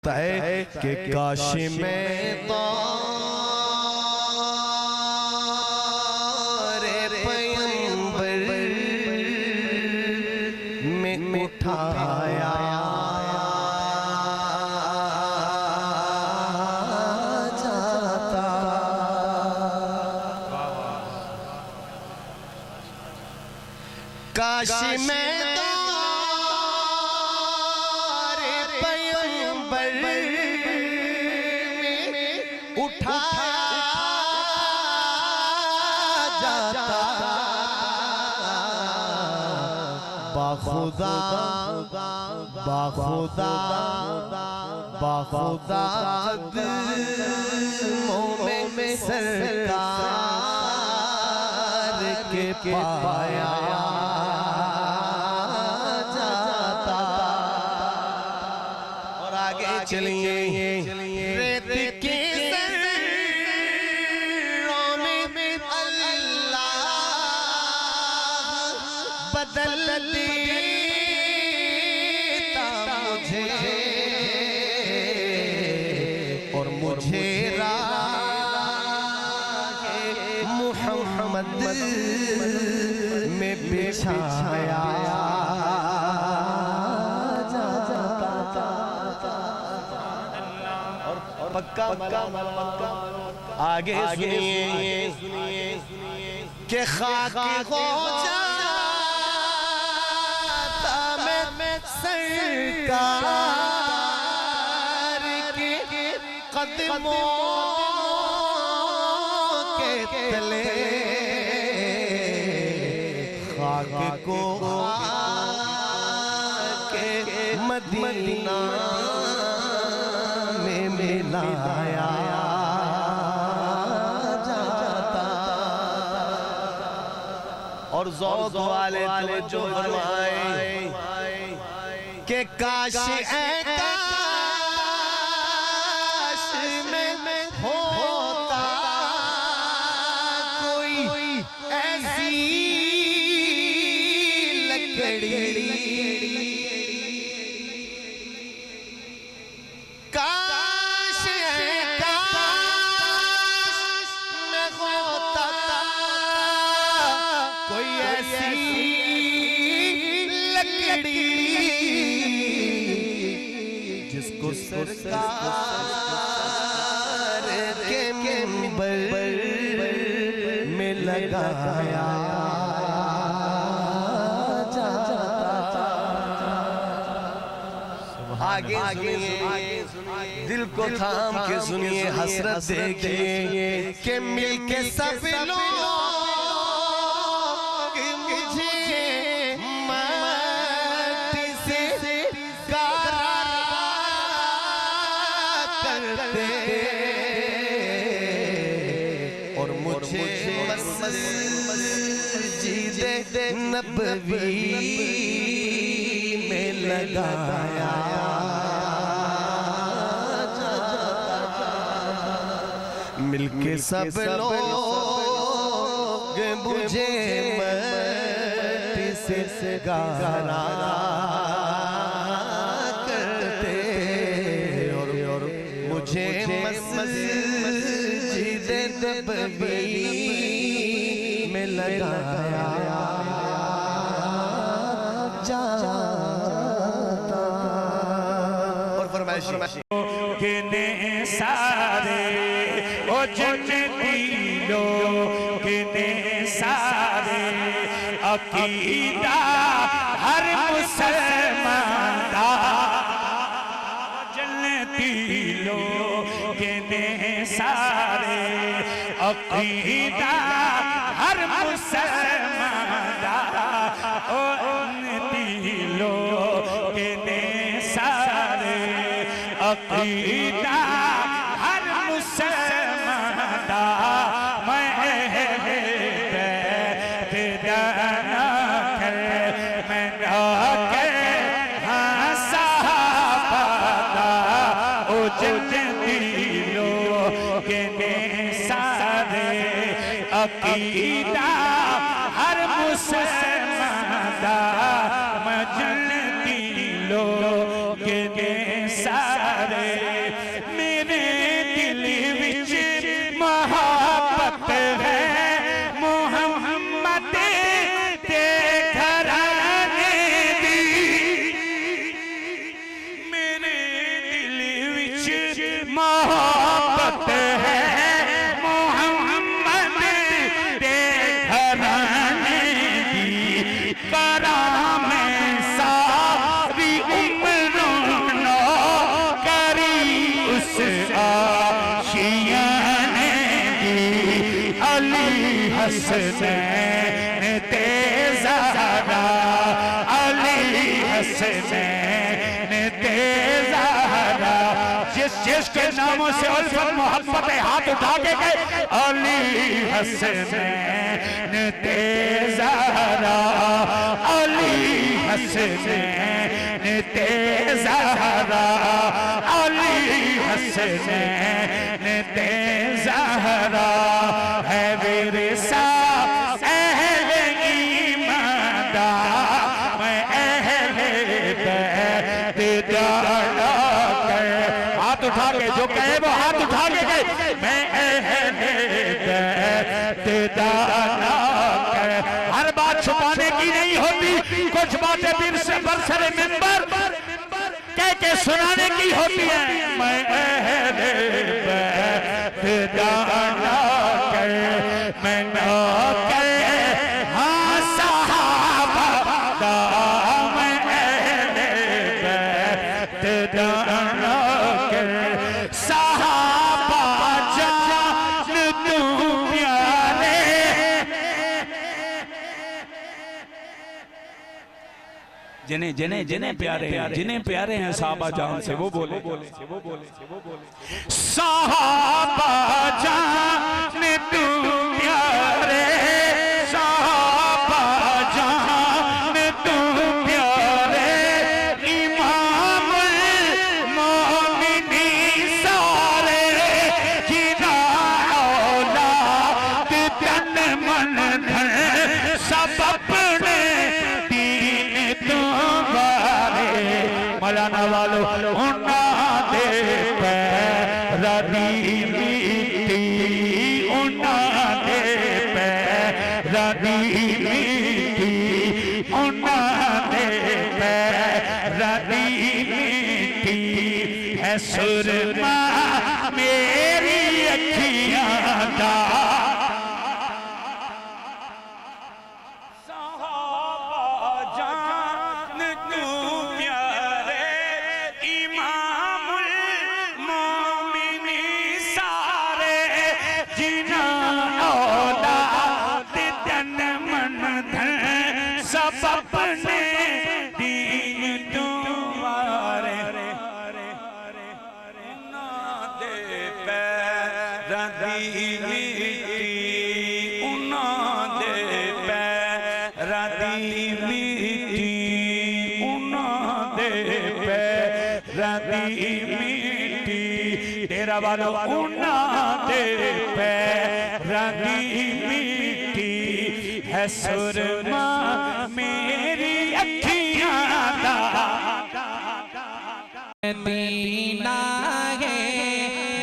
है कि काश में तारे पैगंबर में उठाया जाता। काश में बाखुदा बाखुदा बाखुदा कदमों में सरकार के पाया जाता। और आगे चलिए रेत के बदल देता मुझे और मुझे राहे मुहम्मद में बिछाया जाता। और पक्का आगे सुनिए कि खाक हो सरकार के कदमों के तले खाक को के मदीना में मिलाया जाता। और ज़ौक़ वाले जो फरमाए कि काश काश में होता कोई ऐसी लकड़ी, काश काश में होता कोई ऐसी लकड़ी जिसको सरकार के मिंबर में लगाया जाता। आगे सुनिए, दिल को थाम के सुनिए, हसरत देखिए कि मिल के सब लोग मुझे माटी से और मुझे मस्जिद नबवी में लगाया मिलके सब लोग मुझे मट्टी से गारा करते और मुझे मस्जिद नबवी में लगाया जाता। और फरमाइश किने सारे ओ जन्नती लोग किने सारे अकीदा हर मुसलमान दा जन्नती लोग किने सारे अकीदा हर मुसलमान दा ओ जन्नती लोग किने सारे अकीदा हर मुसलमान दा मैं बेदना कर मैं के हाँ साहबा दा ओ जन्नती लोग ने सारे अकीदा हर मुसलमान दा मैं जन्नती लोग ने सारे सारे मेरे दिल विच मोहब्बत है मोहम्मद दे घराने दी मेरे दिल विच मोहब्बत है मोहम्मद दे घराने दी करा मैं सारी उम्रों नो करी उस आशियाने दी अली हसनैन ते ज़हरा अली हसनैन ते ज़हरा जिसके नामों से उल्फत मोहब्बत हाथ उठा के गए अली हसनैन ते ज़हरा अली हसनैन ते ज़हरा अली हसनैन ते ज़हरा है मेरे साथ अहले ईमानदा मैं अहले बैत डाला कर हाथ उठा के जो कहे वो हाथ उठा के गए मैं अहले बैत डाला कर हर बात छुपाने की नहीं होती कुछ बातें फिर से बरसरे मिंबर कह के सुनाने की होती है मैं अहले बैत डाला कर मैं नौकर हाँ सहाबा दा मैं अहले बैत डाला कर सहाबा जान तू प्यारे जिन्हें प्यारे हैं जिन्हें प्यारे हैं साहबा जान से वो बोले साहबा जान तू प्यारे साहबा जान तू प्यारे इमाम मोमिनीन सारे जिना औलाद तन मन धन सब अपने मौलाना वालो उन्ना दे पैरा दी मिट्टी उन्ना दे पैरा दी मिट्टी उन्ना दे पैरा दी मिट्टी है सुरमा मेरी अखियां दा अपने दीन तुम्हारे ना दे पैरा दी मिट्टी उना दे पैरा दी मिट्टी उना दे पैरा दी मिट्टी तेरा वालो उना दे पैरा दी मिट्टी है सुरमा मेरी अखियां दा मदीना है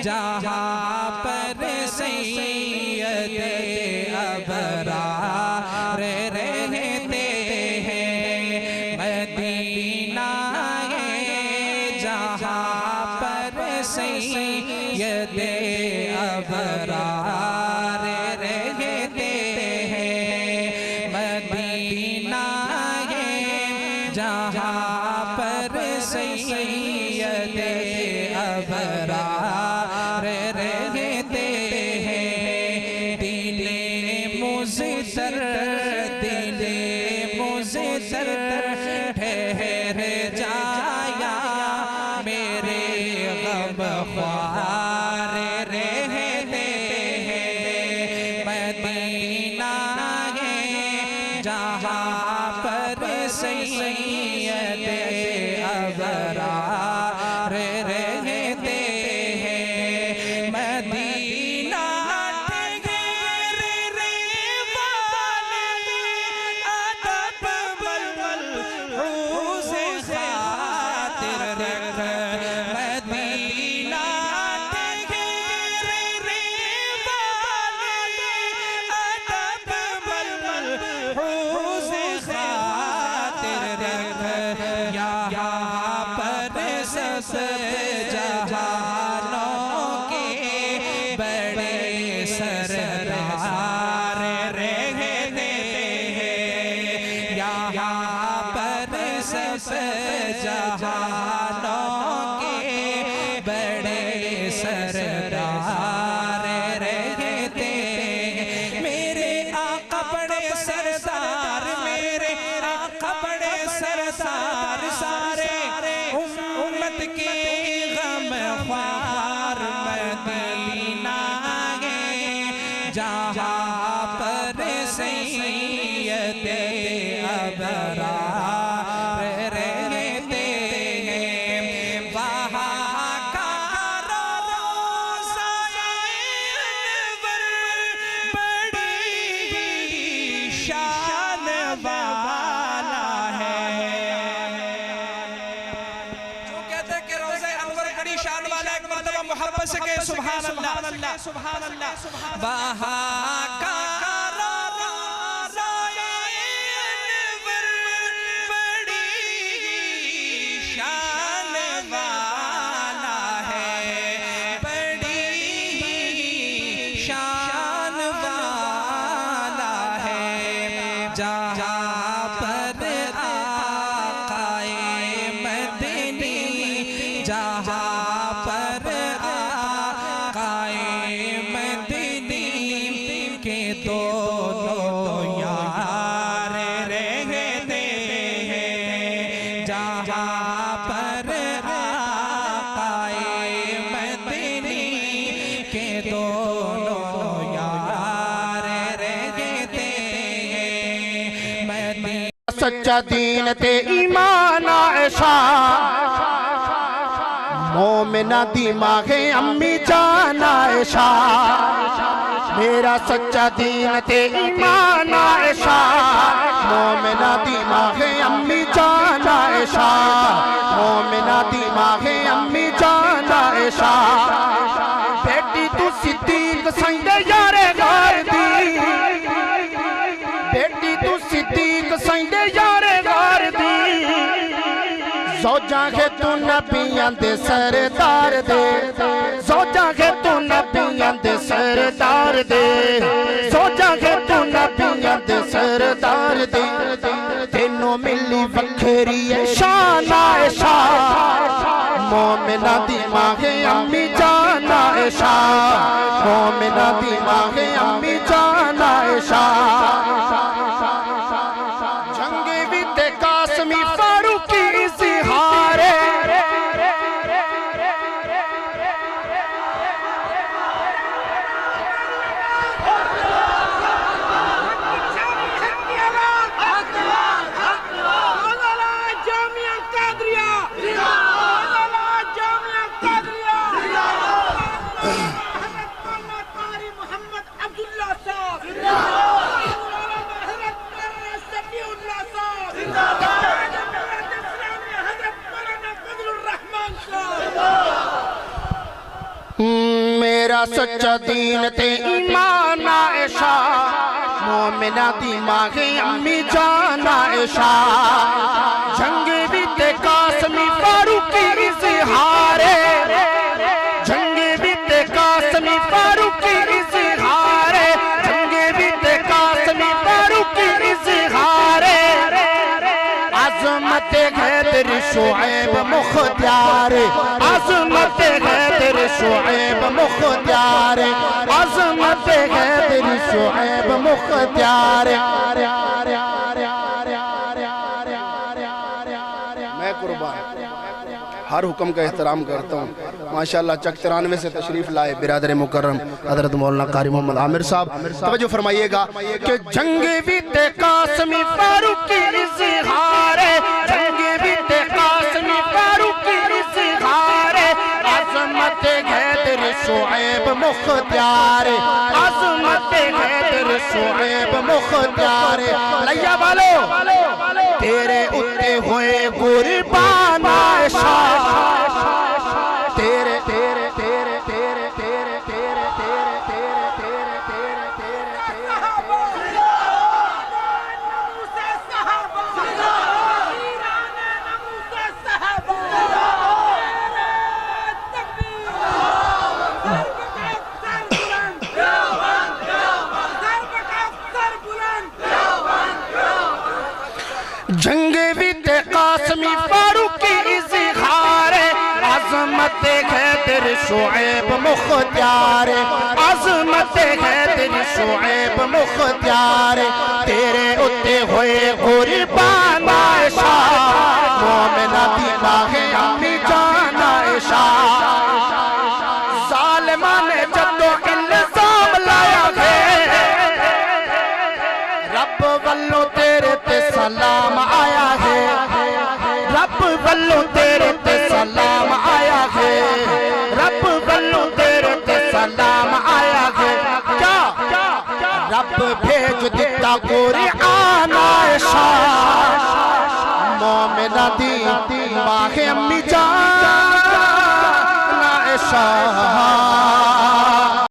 जहाँ पर सैयद अबरार रहते हैं मदीना है जहाँ पर सैयद अबरार रहते मदीना है जहाँ पर सैयद अबरार रहते हैं दिले मुज़्तर ठहर जाया मेरे गम ख्वार रहते हैं मदीना है जहाँ पर सैयद अबरार रहते हैं मदीना मदीना सब जहानों के बड़े सरदार रहते हैं। यहाँ पर सब जहानों के बड़े सरदार रहते हैं। मेरे आका बड़े सरदार, मेरे आका बड़े सरदार, सारे उम्मत के गमख्वार मदीना है जहाँ पर सैयदे अबरार रहते हैं। वहाँ का रोज़ाए अनवर बड़ी शान वाला है। जो कहते हैं कि रोज़ाए अनवर बड़ी शान वाला, एक मर्तबा मोहब्बत से कहे सुभान अल्लाह, सुभान अल्लाह। वहाँ का रोज़ाए अनवर बड़ी शान वाला है, बड़ी शान वाला है। जहाँ पर आकाए मदनी, जहाँ पर आकाए मदनी के दोनों यार रहते हैं। जहाँ पर आकाए मदनी के दोनों यार रहते हैं। मदीना सच्चा दीन ते ईमान आयशा, मोमिना दिमागे अम्मी जान आयशा। मेरा सच्चा दीन ते ईमान आयशा, मोमिना दिमागे अम्मी जान आयशा। मोमिना दिमागे अम्मी जान आयशा। बेटी तू सिद्दीक सैयदे यारे गार दी, बेटी तू सिद्दीक सैयदे यारे गार दी। सोचा के तू नबियां दे सरदार दे, सोचा के तू नबियां दे सरदार दे, सोचा के तू नबियां दे सरदार दे। तेनों मिली वखेरी शान आयशा, मोमिना दिमागे अम्मी जान आयशा। मोमिना दिमागे अम्मी जान आयशा। जंगे भी ते कासमी फारूकी इज़हारे, मेरा सच्चा दीन ते ईमान आयशा, मोमिना दिमागे अम्मी जान आयशा। जंगे भी ते कासमी फारूकी इज़हारे, जंगे भी ते कासमी फारूकी इज़हारे, जंगे भी ते कासमी फारूकी इज़हारे। अज़मत हैदर शुएब मुख्तियार, अज़मत हैदर शुएब मुख्तियार, अज़मत हैदर शुएब मुख्तियार। मैं कुर्बान हर हुक्म का एहतराम करता हूँ। माशाअल्लाह चक 93 से तशरीफ लाए बिरादर मुकर्रम हज़रत मौलाना कारी मोहम्मद आमिर साहब। तवज्जो फरमाइएगा कि जंगे भी ते कासमी फारूकी इज़हारे, जंगे भी ते कासमी फारूकी इज़हारे। अज़मत हैदर शुएब मुख्तियार, अज़मत हैदर शुएब मुख्तियार। लैया वालो तेरे उत्ते हुए कुर्बान आयशा, तेरे तेरे तेरे तेरे तेरे तेरे तेरे तेरे तेरे तेरे तेरे है तेरी शुएब मुख्तियार, अज़मत है तेरी शुएब मुख्तियार, तेरे उत्ते होए कुर्बान आयशा, मोमिना दी बागे अम्मी जान आयशा। ज़ालिमा ने जदों इल्ज़ाम लाया है, रब वल्लों तेरे ते सलाम आया है, रब वल्लों तेरे ते सलाम आया है, रब वल्लों तेरे ते सलाम आया है। क्या रब भेज दिता कुरआन आयशा, मोमिना दी मां अम्मी जान आयशा।